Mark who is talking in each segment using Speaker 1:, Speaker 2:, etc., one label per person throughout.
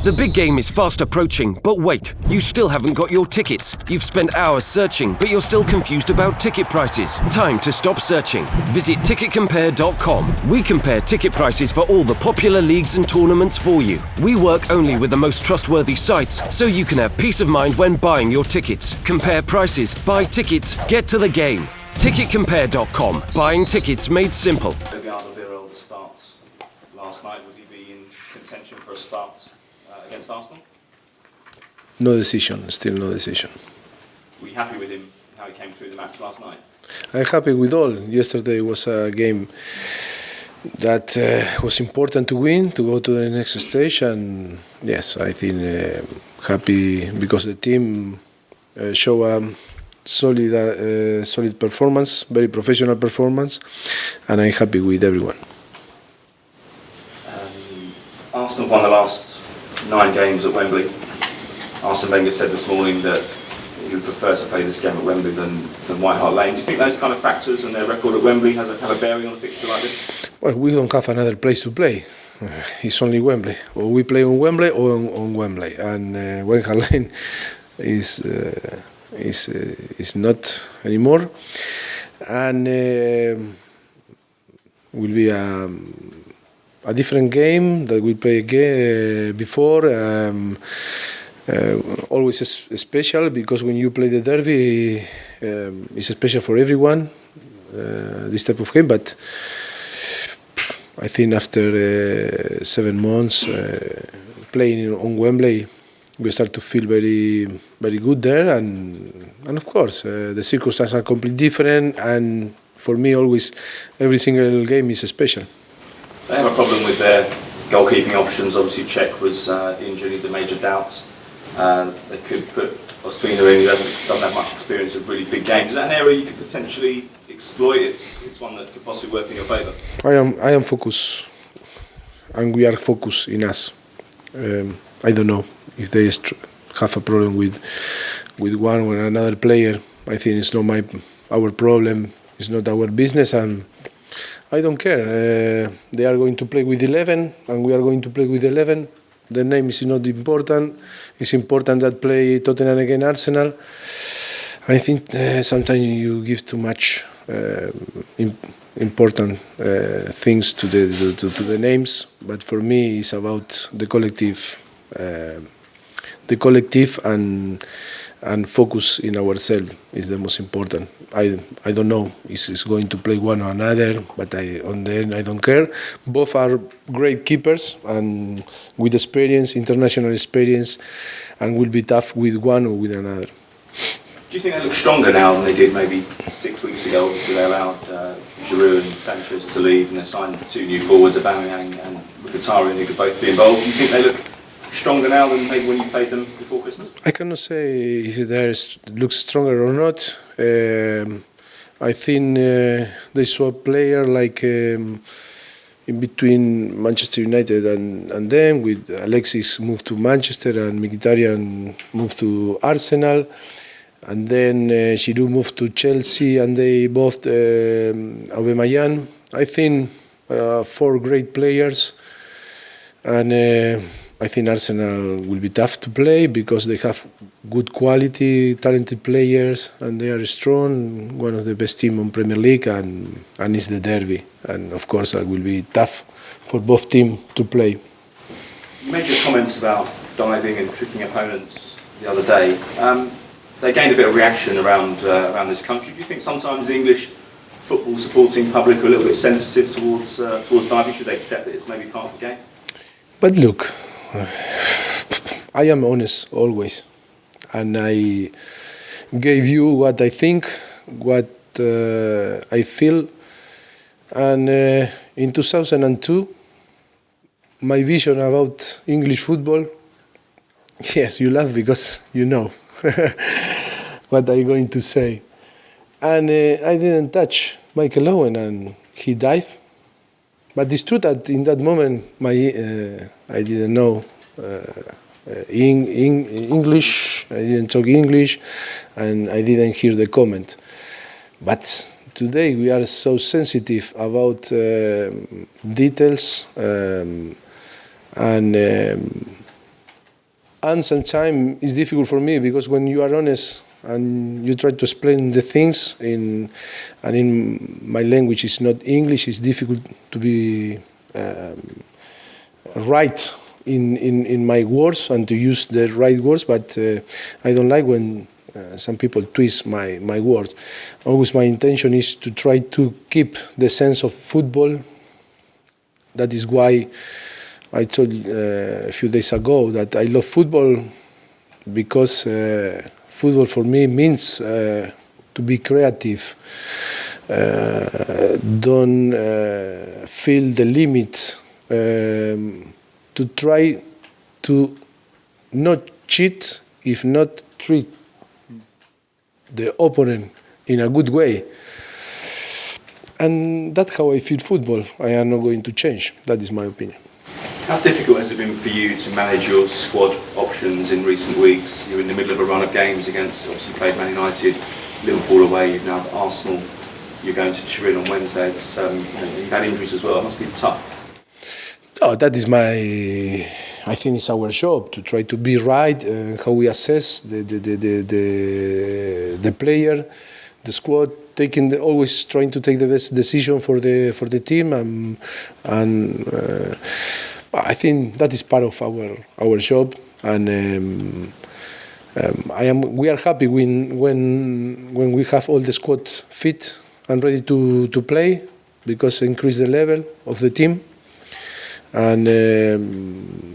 Speaker 1: The big game is fast approaching, but wait, you still haven't got your tickets. You've spent hours searching, but you're still confused about ticket prices. Time to stop searching. Visit ticketcompare.com. We compare ticket prices for all the popular leagues and tournaments for you. We work only with the most trustworthy sites, so you can have peace of mind when buying your tickets. Compare prices, buy tickets, get to the game. Ticketcompare.com. Buying tickets made simple.
Speaker 2: Alderweireld starts last night. Would he be in contention for a start against Arsenal?
Speaker 3: No decision, still no decision.
Speaker 2: Were you happy with him, how he came through the match last night?
Speaker 3: I'm happy with all. Yesterday was a game that was important to win, to go to the next stage, and yes, I think happy because the team show a solid performance, very professional performance, and I'm happy with everyone.
Speaker 2: Arsenal won the last 9 games at Wembley. Arsene Wenger said this morning that he would prefer to play this game at Wembley than White Hart Lane. Do you think those kind of factors and their record at Wembley have a bearing on a fixture like this?
Speaker 3: Well, we don't have another place to play. It's only Wembley. Or we play on Wembley or on Wembley. And White Hart Lane is not anymore. And will be a different game that we played before. Always special because when you play the derby, it's special for everyone. This type of game, but I think after 7 months playing on Wembley, we start to feel very, very good there, and of course the circumstances are completely different. And for me, always every single game is special.
Speaker 2: They have a problem with their goalkeeping options. Obviously, Cech was injured; he's a major doubt. They could put Ospina in, who doesn't have much experience of really big games. Is that an area you could potentially exploit? It's one that could possibly work in your favour.
Speaker 3: I am focused, and we are focused in us. I don't know if they have a problem with one or another player. I think it's not our problem. It's not our business, and I don't care. They are going to play with 11, and we are going to play with 11. The name is not important. It's important that play Tottenham against Arsenal. I think sometimes you give too much important things to the names, but for me it's about the collective and focus in ourselves is the most important. I don't know if it's going to play one or another, but on the end I don't care. Both are great keepers and with experience, international experience, and will be tough with one or with another.
Speaker 2: Do you think they look stronger now than they did maybe 6 weeks ago? Obviously they allowed Giroud and Sanchez to leave, and they signed 2 new forwards, Aubameyang and Mkhitaryan, who could both be involved. Do you think they look stronger now than maybe when you played them before Christmas?
Speaker 3: I cannot say if they look stronger or not. I think they saw a player like in between Manchester United and them, with Alexis moved to Manchester and Mkhitaryan moved to Arsenal, and then Giroud moved to Chelsea, and they both Aubameyang. I think 4 great players, and I think Arsenal will be tough to play because they have good quality, talented players, and they are strong. One of the best teams on Premier League, and it's the derby. And of course, that will be tough for both teams to play.
Speaker 2: You made your comments about diving and tricking opponents the other day. They gained a bit of reaction around this country. Do you think sometimes the English football supporting public are a little bit sensitive towards diving? Should they accept that it's maybe part of the game?
Speaker 3: But look, I am honest always, and I gave you what I think, what I feel, and in 2002, my vision about English football, yes, you laugh because you know what I'm going to say, and I didn't touch Michael Owen, and he dived. But it's true that in that moment, I didn't know English, I didn't talk English, and I didn't hear the comment. But today we are so sensitive about details, and And sometimes it's difficult for me because when you are honest and you try to explain the things in my language is not English, it's difficult to be right in my words and to use the right words, but I don't like when some people twist my words. Always my intention is to try to keep the sense of football. That is why I told a few days ago that I love football because football for me means to be creative, don't feel the limit, to try to not cheat, if not treat the opponent in a good way. And that's how I feel football. I am not going to change. That is my opinion.
Speaker 2: How difficult has it been for you to manage your squad options in recent weeks? You're in the middle of a run of games against, obviously, played Man United, Liverpool away, you've now got Arsenal, you're going to Turin on Wednesday. It's, you've had injuries as well, it must be tough.
Speaker 3: Oh, that is I think it's our job to try to be right, how we assess the player, the squad, always trying to take the best decision for the team, and I think that is part of our job, and we are happy when we have all the squad fit and ready to play, because it increase the level of the team, and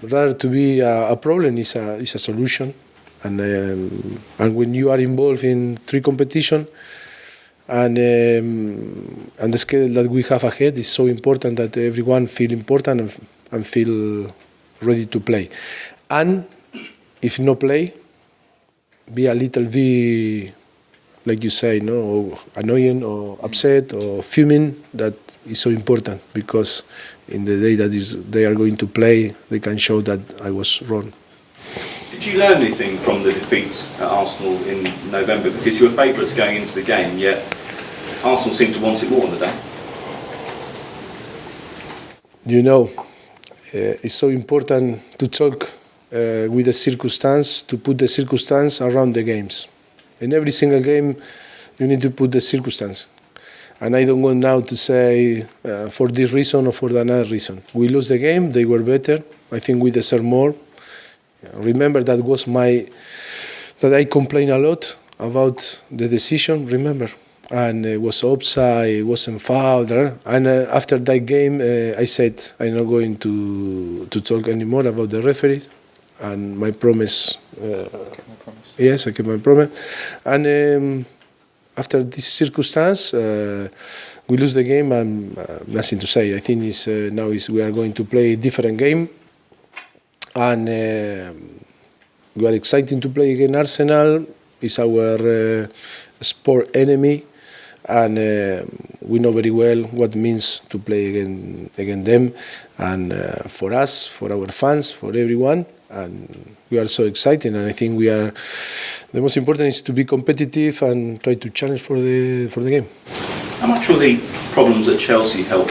Speaker 3: rather to be a problem is a solution, and when you are involved in 3 competitions. And the schedule that we have ahead is so important that everyone feel important and feel ready to play. And if no play, be a little bit, like you say, or annoying or upset or fuming. That is so important, because in the day that they are going to play, they can show that I was wrong.
Speaker 2: Did you learn anything from the defeat at Arsenal in November? Because you were favourites going into the game, yet Arsenal seemed to want it more on the day.
Speaker 3: It's so important to talk with the circumstance, to put the circumstance around the games. In every single game, you need to put the circumstance. And I don't want now to say for this reason or for another reason. We lost the game, they were better. I think we deserve more. Remember, that I complained a lot about the decision, remember? And it was offside, it wasn't foul. And after that game, I said I'm not going to talk anymore about the referee. And my promise, yes, I kept my promise. And after this circumstance, we lose the game, and nothing to say. I think now we are going to play a different game. And we are excited to play against Arsenal. It's our sport enemy, and we know very well what it means to play against them. And for us, for our fans, for everyone, and we are so excited. And I think the most important is to be competitive and try to challenge for the game.
Speaker 2: How much will the problems at Chelsea help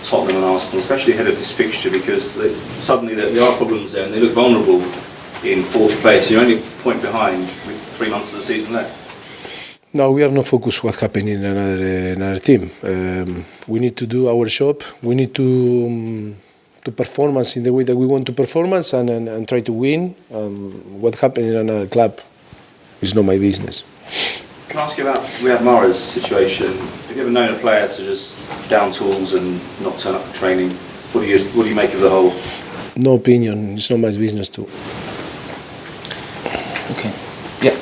Speaker 2: Tottenham and Arsenal, especially ahead of this fixture, because suddenly there are problems there and they look vulnerable in 4th place. You're only a point behind with 3 months of the season left.
Speaker 3: No, we are not focused on what happened in another team. We need to do our job. We need to performance in the way that we want to performance and try to win. What happened in another club is not my business.
Speaker 2: Can I ask you about Riyad Mahrez's situation? Have you ever known a player to just down tools and not turn up for training? What do you make of the whole?
Speaker 3: No opinion. It's not my business too.
Speaker 4: Okay. Yeah.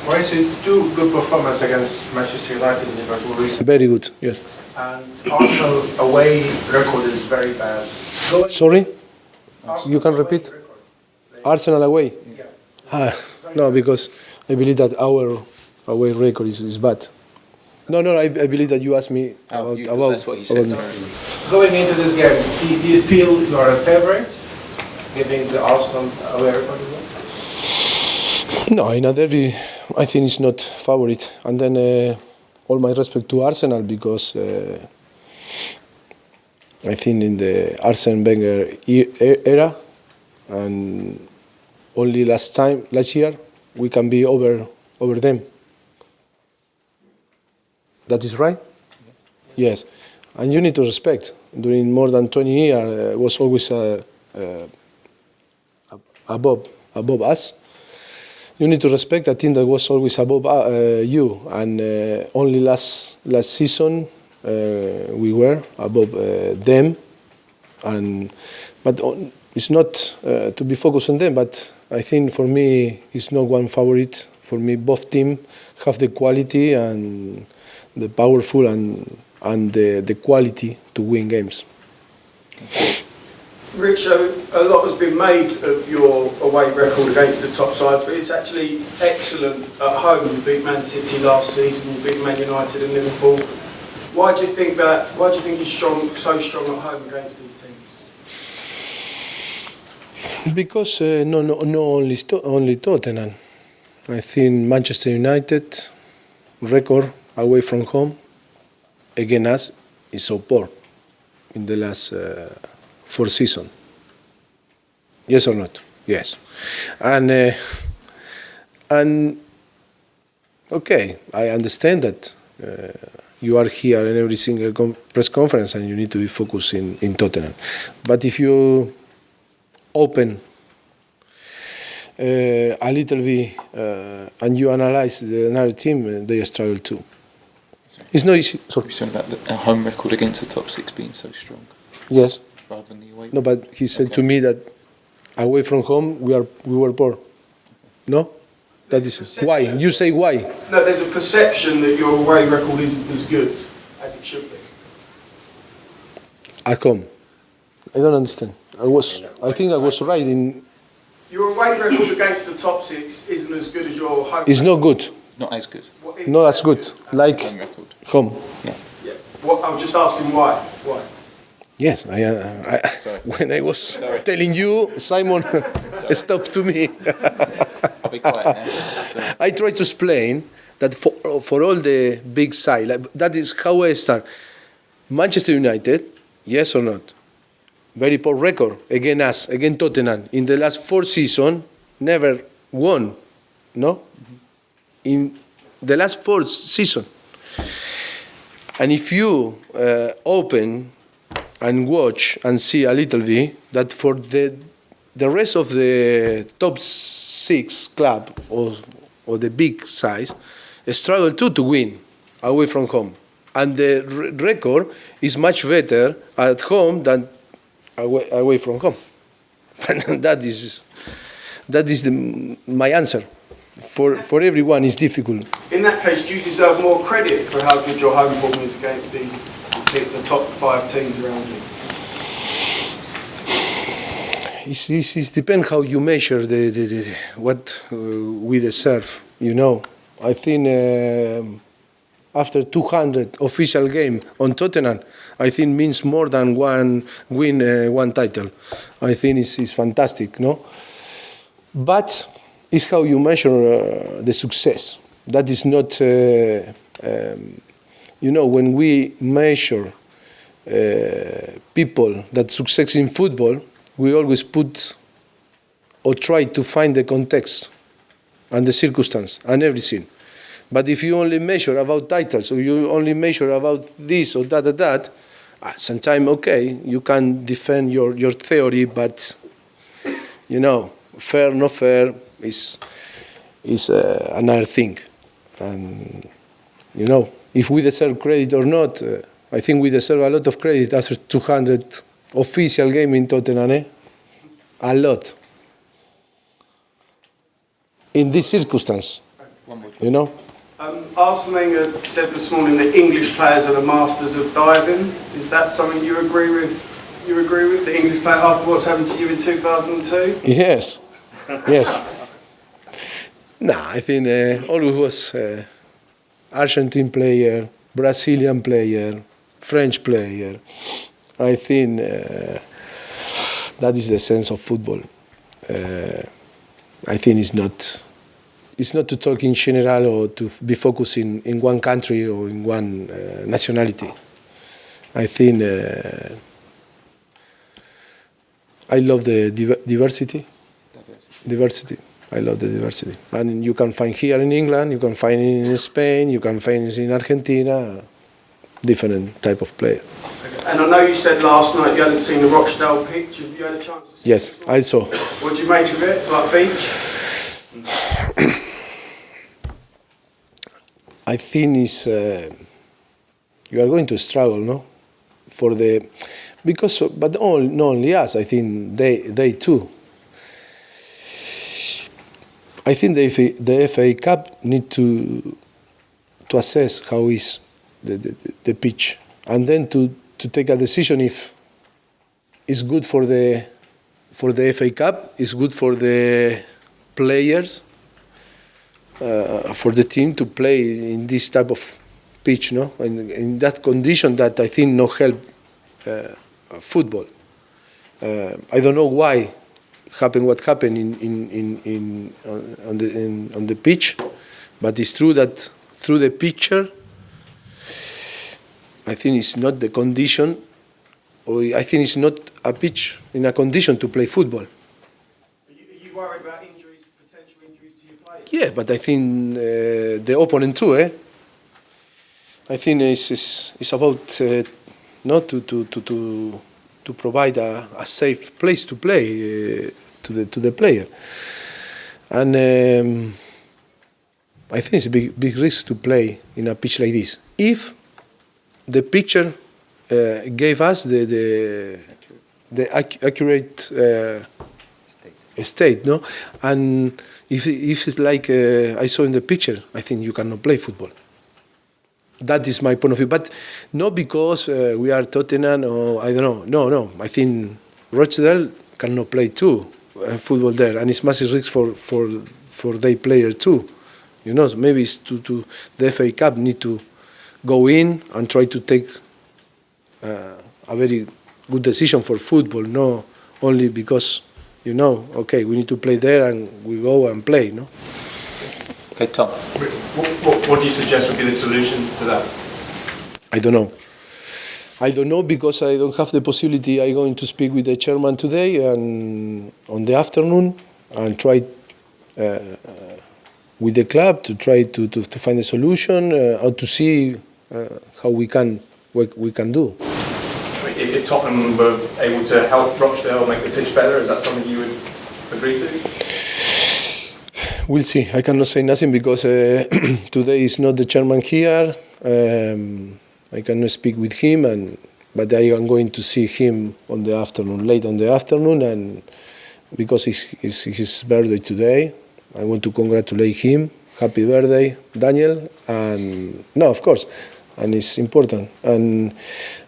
Speaker 5: Mauricio, 2 good performances against Manchester United and Liverpool recently.
Speaker 3: Very good. Yes.
Speaker 5: And Arsenal away record is very bad.
Speaker 3: Sorry?
Speaker 5: Arsenal
Speaker 3: You can
Speaker 5: away
Speaker 3: repeat?
Speaker 5: record.
Speaker 3: Arsenal away?
Speaker 5: Yeah.
Speaker 3: No, because I believe that our away record is bad. No, I believe that you asked me about.
Speaker 4: That's what you said.
Speaker 5: Going into this game, do you feel you are a favourite, giving the Arsenal away record as well?
Speaker 3: No, in a derby, I think it's not favorite. And then all my respect to Arsenal, because I think in the Arsene Wenger era, and only last year, we can be over them. That is right? Yes. And you need to respect. During more than 20 years, it was always above us. You need to respect a team that was always above you. And only last season, we were above them. But it's not to be focused on them. But I think for me, it's not one favorite. For me, both teams have the quality and the powerful and the quality to win games.
Speaker 4: Rich, a lot has been made of your away record against the top sides, but it's actually excellent at home. You beat Man City last season, you beat Man United and Liverpool. Why do you think you're so strong at home against these teams?
Speaker 3: Because no only Tottenham. I think Manchester United record away from home against us is so poor in the last 4 seasons. Yes or not? Yes. And okay, I understand that you are here in every single press conference and you need to be focused in Tottenham. But if you open a little bit and you analyze another team, they struggle too. It's not easy. Sorry.
Speaker 6: You're talking about the home record against the top 6 being so strong,
Speaker 3: Yes.
Speaker 6: rather than the away.
Speaker 3: No, but he said
Speaker 6: Okay.
Speaker 3: to me that away from home we were poor. No? That is why. You say why.
Speaker 4: No, there's a perception that your away record isn't as good as it should be.
Speaker 3: At home. I don't understand. I think I was right in.
Speaker 4: Your away record against the top 6 isn't as good as your home.
Speaker 3: It's not good.
Speaker 6: Not as good.
Speaker 4: What is-
Speaker 3: Not as good. Like
Speaker 6: Home record.
Speaker 3: home.
Speaker 4: Yeah. I'm just asking why. Why?
Speaker 3: Yes.
Speaker 6: Sorry.
Speaker 3: When I was telling you, Simon stopped to me.
Speaker 6: I'll be quiet now.
Speaker 3: I try to explain that for all the big side, like, that is how I start. Manchester United, yes or not? Very poor record against us, against Tottenham. In the last 4 seasons, never won. No? In the last 4 seasons. And if you open and watch and see a little bit, that for the rest of the top 6 club or the big size, struggle too to win away from home. And the record is much better at home than away from home. And that is my answer. For everyone, it's difficult.
Speaker 4: In that case, do you deserve more credit for how good your home form is against the top 5 teams around you?
Speaker 3: It depends how you measure what we deserve. You know, I think after 200 official game on Tottenham, I think means more than one title. I think it's fantastic, no? But it's how you measure the success. That is not, when we measure people that success in football, we always put or try to find the context and the circumstance and everything. But if you only measure about titles or you only measure about this or that, sometimes, okay, you can defend your theory, but, fair, not fair is another thing. And, if we deserve credit or not, I think we deserve a lot of credit after 200 official game in Tottenham, A lot. In this circumstance,
Speaker 4: Arsene Wenger said this morning that English players are the masters of diving. Is that something you agree with? You agree with the English player after what's happened to you in 2002?
Speaker 3: Yes. I think always was Argentine player, Brazilian player, French player. I think that is the sense of football. I think it's not to talk in general or to be focused in one country or in one nationality. I think I love the diversity. Diversity. I love the diversity. And you can find here in England, you can find it in Spain, you can find it in Argentina, different type of player.
Speaker 4: And I know you said last night you hadn't seen the Rochdale pitch. Have you had a chance to see
Speaker 3: Yes,
Speaker 4: it?
Speaker 3: I saw.
Speaker 4: What do you make of it? It's like beach?
Speaker 3: I think it's, you are going to struggle, no? But not only us, I think they too. I think the FA Cup need to assess how is the pitch, and then to take a decision if it's good for the FA Cup, it's good for the players, for the team to play in this type of pitch, no, and in that condition that I think no help football. I don't know why happened what happened on the pitch, but it's true that through the picture, I think it's not the condition, or I think it's not a pitch in a condition to play football.
Speaker 4: Are you worried about injuries, potential injuries to your players?
Speaker 3: Yeah, but I think the opponent too. I think it's about not to provide a safe place to play to the player, and I think it's a big risk to play in a pitch like this. If the picture gave us the accurate state, no, and if it's like I saw in the picture, I think you cannot play football. That is my point of view, but not because we are Tottenham or I don't know. No, I think Rochdale cannot play too football there, and it's massive risk for their player too. You know, so maybe it's to the FA Cup need to go in and try to take a very good decision for football, no only because okay, we need to play there and we go and play, no.
Speaker 6: Okay, Tom.
Speaker 2: What do you suggest would be the solution to that?
Speaker 3: I don't know because I don't have the possibility. I'm going to speak with the chairman today and on the afternoon and try with the club to try to find a solution or to see how we can do.
Speaker 2: If Tottenham were able to help Rochdale make the pitch better, is that something you would agree to?
Speaker 3: We'll see. I cannot say nothing because today is not the chairman here. I cannot speak with him, but I am going to see him late on the afternoon, and because it's his birthday today, I want to congratulate him. Happy birthday, Daniel! And no, of course, and it's important. And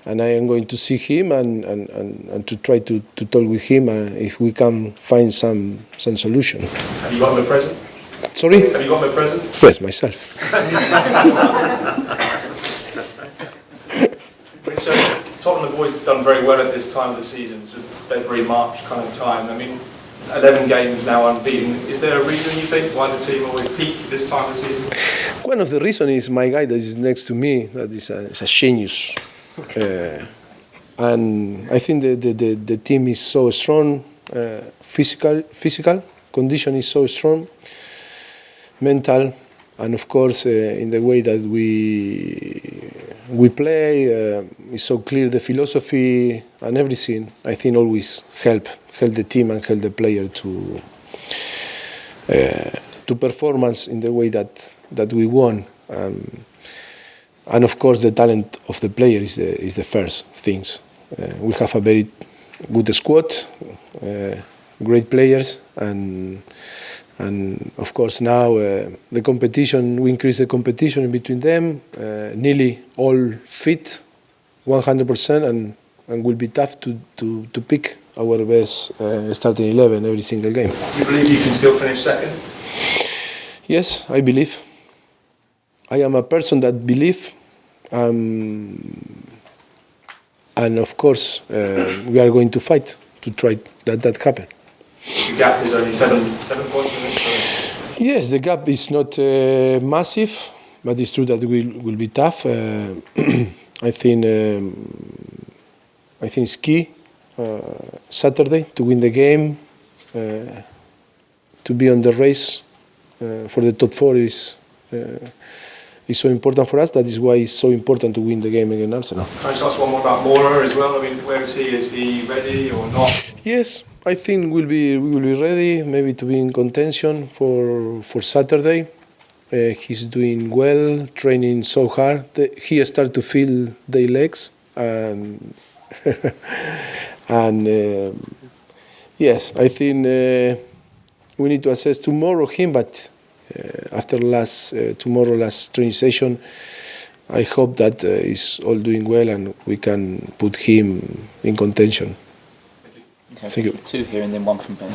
Speaker 3: I am going to see him and to try to talk with him if we can find some solution.
Speaker 2: Have you got him a present?
Speaker 3: Sorry?
Speaker 2: Have you got him a present?
Speaker 3: Yes, myself.
Speaker 2: So Tottenham have always done very well at this time of the season, sort of February, March kind of time. I mean, 11 games now unbeaten. Is there a reason you think why the team always peak this time of the season?
Speaker 3: One of the reasons is my guy that is next to me, that is a genius. And I think the team is so strong, physical condition is so strong, mental, and of course in the way that we play, it's so clear the philosophy and everything. I think always help the team and help the player to performance in the way that we won. And of course the talent of the player is the first things. We have a very good squad, great players, and of course now the competition, we increase the competition in between them, nearly all fit 100%, and will be tough to pick our best starting 11 every single game.
Speaker 2: Do you believe you can still finish second?
Speaker 3: Yes, I believe. I am a person that believes, and of course we are going to fight to try that happen.
Speaker 2: The gap is only 7 points, I think.
Speaker 3: Yes, the gap is not massive, but it's true that it will be tough. I think it's key Saturday to win the game, to be on the race for the top four is so important for us. That is why it's so important to win the game against Arsenal.
Speaker 4: Can I just ask one more about Mora as well? I mean, where is he? Is he ready or not?
Speaker 3: Yes, I think we will be ready, maybe to be in contention for Saturday. He's doing well, training so hard. He started to feel the legs, and yes, I think we need to assess tomorrow him. But after tomorrow last training session, I hope that he's all doing well and we can put him in contention.
Speaker 6: Okay,
Speaker 3: Thank you.
Speaker 6: Two here and then one from Ben.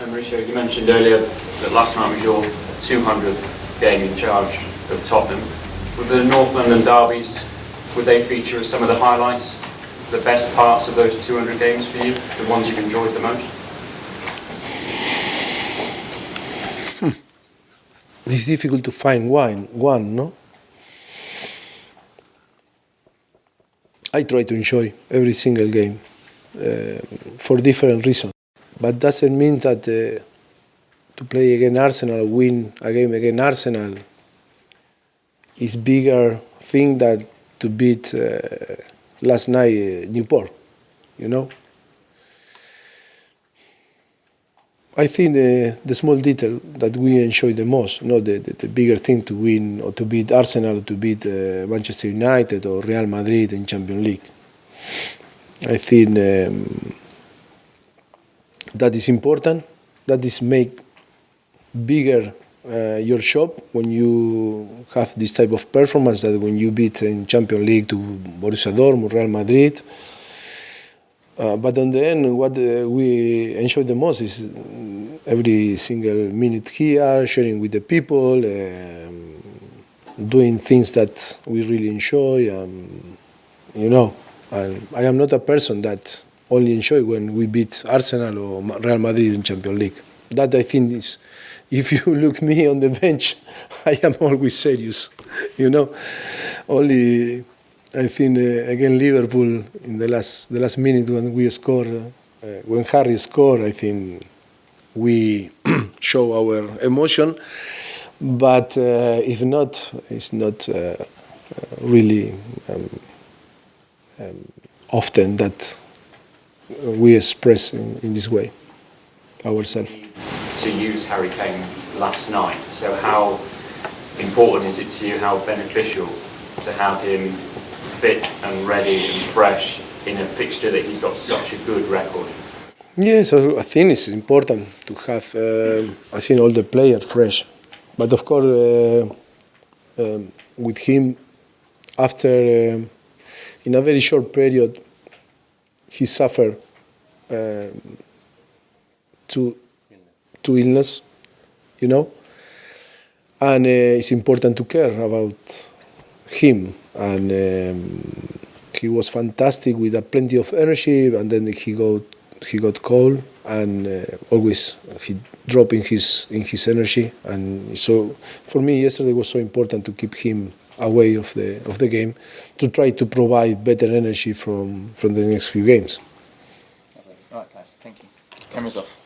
Speaker 7: Mauricio, you mentioned earlier that last night was your 200th game in charge of Tottenham. With the North London derbies, would they feature as some of the highlights, the best parts of those 200 games for you, the ones you've enjoyed the most?
Speaker 3: It's difficult to find one, no? I try to enjoy every single game for different reasons. But doesn't mean that to play against Arsenal or win a game against Arsenal is bigger thing than to beat last night Newport, you know? I think the small detail that we enjoy the most, not the bigger thing to win or to beat Arsenal or to beat Manchester United or Real Madrid in Champions League. I think that is important. That is make bigger your job when you have this type of performance that when you beat in Champions League to Borussia Dortmund, Real Madrid. But in the end, what we enjoy the most is every single minute here, sharing with the people, doing things that we really enjoy, you know. And I am not a person that only enjoy when we beat Arsenal or Real Madrid in Champions League. That I think is, if you look me on the bench, I am always serious, you know. Only I think again Liverpool in the last minute when we score, when Harry scored, I think we show our emotion. But if not, it's not really often that we express in this way ourselves.
Speaker 7: To use Harry Kane last night, so how important is it to you, how beneficial to have him fit and ready and fresh in a fixture that he's got such a good record?
Speaker 3: Yes, I think it's important to have, I think, all the players fresh. But of course, with him, after, in a very short period, he suffered two illness, you know, and it's important to care about him. And he was fantastic with plenty of energy, and then he got cold, and always he dropped in his energy. And so for me, yesterday was so important to keep him away of the game, to try to provide better energy from the next few games.
Speaker 6: All right, guys, thank you. Cameras off.